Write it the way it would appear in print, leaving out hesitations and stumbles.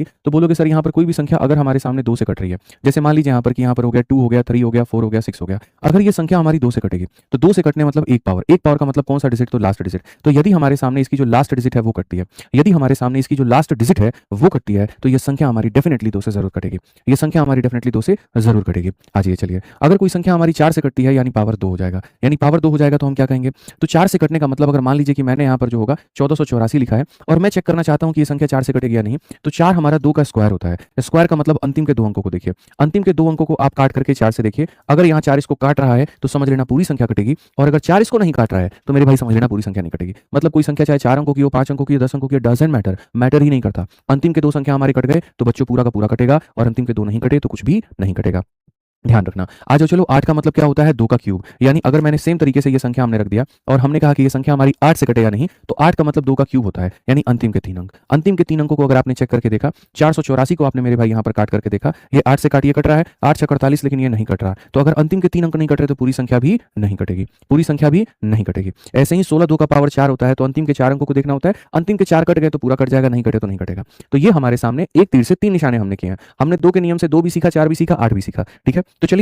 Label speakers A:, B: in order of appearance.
A: कटेगी? तो बोलोगे सर यहाँ पर कोई भी संख्या अगर हमारे सामने 2 से कट रही है, जैसे मान लीजिए यहाँ पर कि यहाँ पर हो गया 2 हो गया, 3 हो गया, 4 हो गया, 6 हो गया। अगर ये संख्या हमारी 2 से कटेगी, तो 2 से कटने मतलब 1 पावर। 1 पावर का मतलब कौन-सा डिजिट? तो लास्ट डिजिट। तो यदि हमारे सामने इसकी जो लास्ट डिजिट है वो कटती है, यदि हमारे सामने इसकी जो लास्ट डिजिट है वो कटती है, तो ये संख्या हमारी डेफिनिटली 2 से ज़रूर कटेगी। ये संख्या हमारी डेफिनिटली 2 से ज़रूर कटेगी। आ जाइए चलिए। अगर कोई संख्या हमारी 4 से कटती है यानी पावर 2 हो जाएगा। यानी पावर 2 हो जाएगा तो हम क्या कहेंगे? तो 4 से कटने का मतलब अगर मान लीजिए कि मैंने यहाँ पर जो होगा 1484 लिखा है और मैं चेक करना चाहता हूँ कि ये संख्या 4 से कटेगी या नहीं, तो 4 हमारा 2 का स्क्वायर होता है। स्क्वायर का मतलब अंतिम के 2 अंकों को देखिए। अंतिम के 2 अंकों को आप काट करके 4 से देखिए। अगर यहाँ 4 इसको काट रहा है तो समझ लेना पूरी संख्या कटेगी, और अगर 4 इसको नहीं काट रहा है तो मेरे भाई समझ लेना पूरी संख्या नहीं कटेगी। मतलब कोई संख्या चाहे 4 अंकों की हो, 5 अंकों की हो, 10 अंकों की हो, डज़न्ट मैटर, मैटर ही नहीं करता। अंतिम के 2 संख्या हमारे कट गए तो बच्चों पूरा का पूरा कटेगा, और अंतिम के 2 नहीं कटे तो कुछ भी नहीं कटेगा। ध्यान रखना। आ जाओ चलो, 8 का मतलब क्या होता है? 2 का क्यूब। यानी अगर मैंने सेम तरीके से ये संख्या हमने रख दिया और हमने कहा कि ये संख्या हमारी 8 से कटे या नहीं, तो 8 का मतलब 2 का क्यूब होता है, यानी अंतिम के 3 अंक। अंतिम के 3 अंकों को अगर आपने चेक करके देखा, 484 को आपने मेरे भाई यहाँ पर काट करके देखा, ये 8 से काटिए कट रहा है, 8 छक 48, लेकिन ये नहीं कट रहा। तो अगर अंतिम के 3 अंक नहीं कट रहे तो पूरी संख्या भी नहीं कटेगी, पूरी संख्या भी नहीं कटेगी। ऐसे ही 16 2 का पावर 4 होता है, तो अंतिम के 4 अंकों को देखना होता है। अंतिम के 4 कट गए तो पूरा कट जाएगा, नहीं कटे तो नहीं कटेगा। तो ये हमारे सामने एक तीर से 3 निशाने हमने किए हैं। हमने 2 के नियम से 2 भी सीखा, 4 भी सीखा, 8 भी सीखा। ठीक है, तो चलिए